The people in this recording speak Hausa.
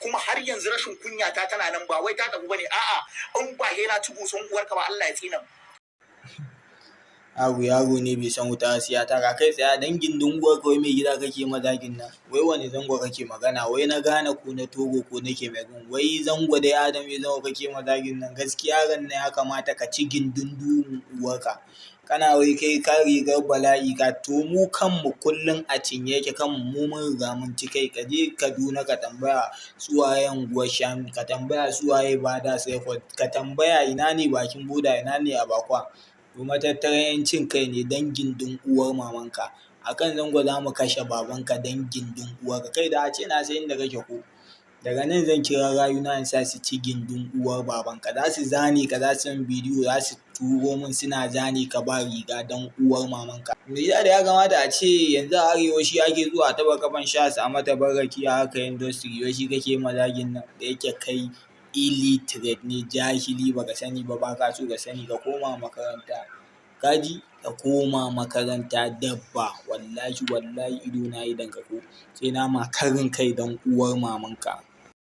kuma har yanzu rashin kunya ta tana nan, ba wai ta tafi bane. A'a, in ba he na ci buson uwarka ba Allah ya tsina. Yaro ne bai san wuta sai ya tara. Kai tsaya dangin dunguwar kawai mai gida kake mazagin nan. Wai wani zango kake magana? Wai na Ghana ko na Togo ko na Cameroon? Wai zango dai Adam ya zango kake mazagin nan? Gaskiya ran nan ya kamata ka ci gindin uwarka. Kana wai kai ka rigar bala'i ka, to mu kanmu kullum a cinye yake, kanmu mu mun riga mun ci kai. Ka je Kaduna ka tambaya suwaye unguwar Shami, ka tambaya suwaye Bada Saifot, ka tambaya ina ne bakin boda, ina ne Abakwa. To matattaran cin kai ne dan gindin uwar mamanka. Akan zango za mu kashe babanka dan gindin uwarka. Kai da a ce na san inda kake ko. Daga nan zan kira rayuna in sa su ci gindin uwar babanka. Za su zane ka, za su yin bidiyo, za su turo min suna zane ka ba riga dan uwar mamanka. Me da ya kamata a ce yanzu a arewa shi ake zuwa taba kafan sha a mata baraki a haka industry, wai shi kake mazagin nan da yake kai illiterate ne, jahili, baka sani ba, baka so ka sani, ka koma makaranta. Kaji ka koma makaranta dabba. Wallahi ido na idan ka ko sai na ma karin kai dan uwar mamanka.